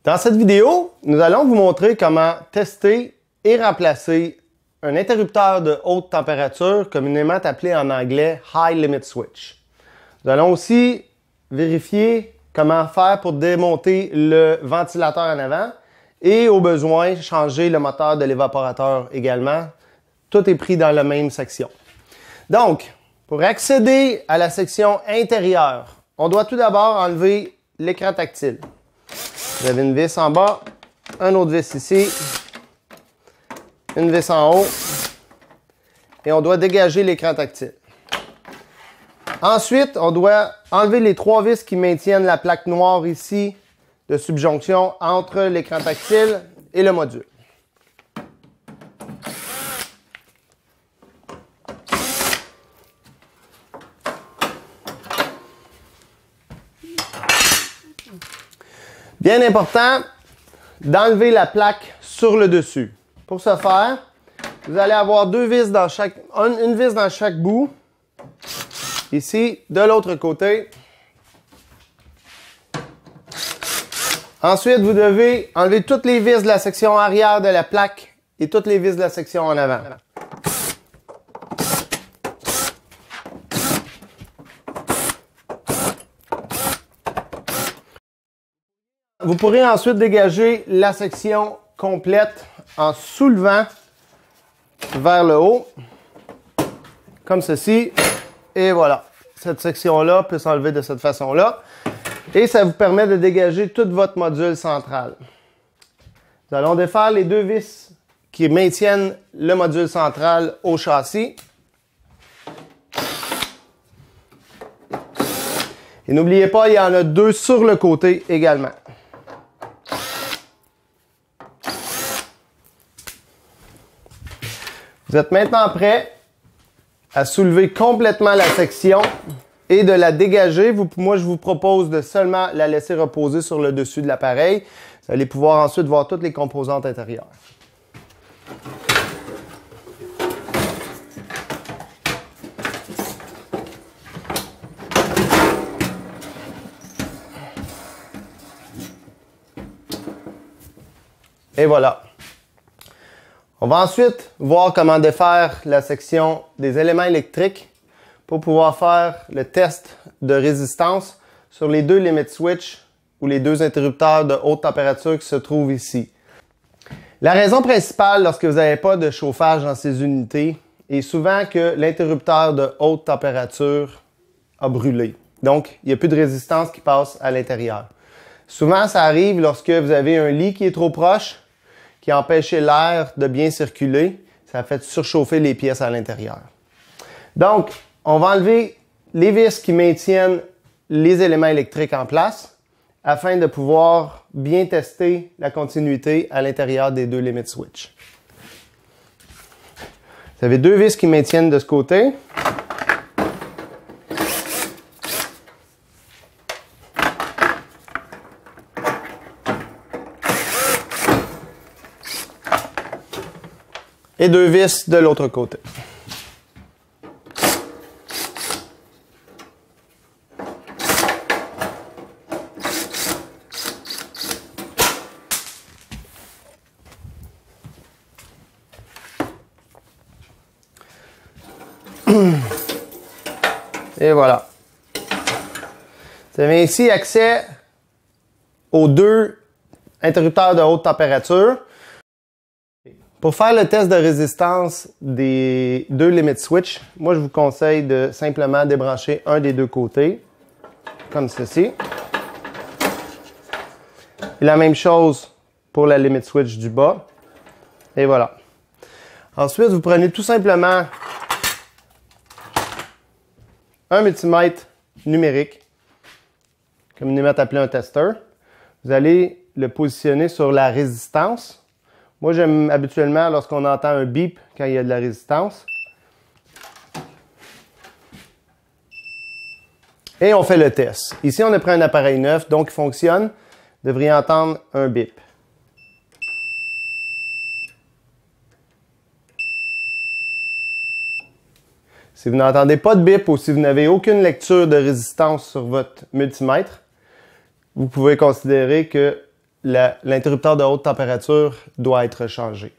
Dans cette vidéo, nous allons vous montrer comment tester et remplacer un interrupteur de haute température, communément appelé en anglais High Limit Switch. Nous allons aussi vérifier comment faire pour démonter le ventilateur en avant et au besoin changer le moteur de l'évaporateur également. Tout est pris dans la même section. Donc, pour accéder à la section intérieure, on doit tout d'abord enlever l'écran tactile. Vous avez une vis en bas, un autre vis ici, une vis en haut et on doit dégager l'écran tactile. Ensuite, on doit enlever les trois vis qui maintiennent la plaque noire ici de subjonction entre l'écran tactile et le module. Bien important d'enlever la plaque sur le dessus. Pour ce faire, vous allez avoir deux vis dans une vis dans chaque bout. Ici, de l'autre côté. Ensuite, vous devez enlever toutes les vis de la section arrière de la plaque et toutes les vis de la section en avant. Vous pourrez ensuite dégager la section complète en soulevant vers le haut, comme ceci. Et voilà, cette section-là peut s'enlever de cette façon-là. Et ça vous permet de dégager tout votre module central. Nous allons défaire les deux vis qui maintiennent le module central au châssis. Et n'oubliez pas, il y en a deux sur le côté également. Vous êtes maintenant prêt à soulever complètement la section et de la dégager. Moi, je vous propose de seulement la laisser reposer sur le dessus de l'appareil. Vous allez pouvoir ensuite voir toutes les composantes intérieures. Et voilà. On va ensuite voir comment défaire la section des éléments électriques pour pouvoir faire le test de résistance sur les deux limit switch ou les deux interrupteurs de haute température qui se trouvent ici. La raison principale lorsque vous n'avez pas de chauffage dans ces unités est souvent que l'interrupteur de haute température a brûlé. Donc, il n'y a plus de résistance qui passe à l'intérieur. Souvent, ça arrive lorsque vous avez un lit qui est trop proche, qui empêche l'air de bien circuler. Ça fait surchauffer les pièces à l'intérieur. Donc, on va enlever les vis qui maintiennent les éléments électriques en place afin de pouvoir bien tester la continuité à l'intérieur des deux limit switch. Vous avez deux vis qui maintiennent de ce côté. Et deux vis de l'autre côté. Et voilà. Vous avez ici accès aux deux interrupteurs de haute température. Pour faire le test de résistance des deux limit switch, moi je vous conseille de simplement débrancher un des deux côtés, comme ceci. Et la même chose pour la limit switch du bas. Et voilà. Ensuite, vous prenez tout simplement un multimètre numérique, communément appelé un testeur. Vous allez le positionner sur la résistance. Moi, j'aime habituellement lorsqu'on entend un bip quand il y a de la résistance. Et on fait le test. Ici, on a pris un appareil neuf, donc il fonctionne. Vous devriez entendre un bip. Si vous n'entendez pas de bip ou si vous n'avez aucune lecture de résistance sur votre multimètre, vous pouvez considérer que l'interrupteur de haute température doit être changé.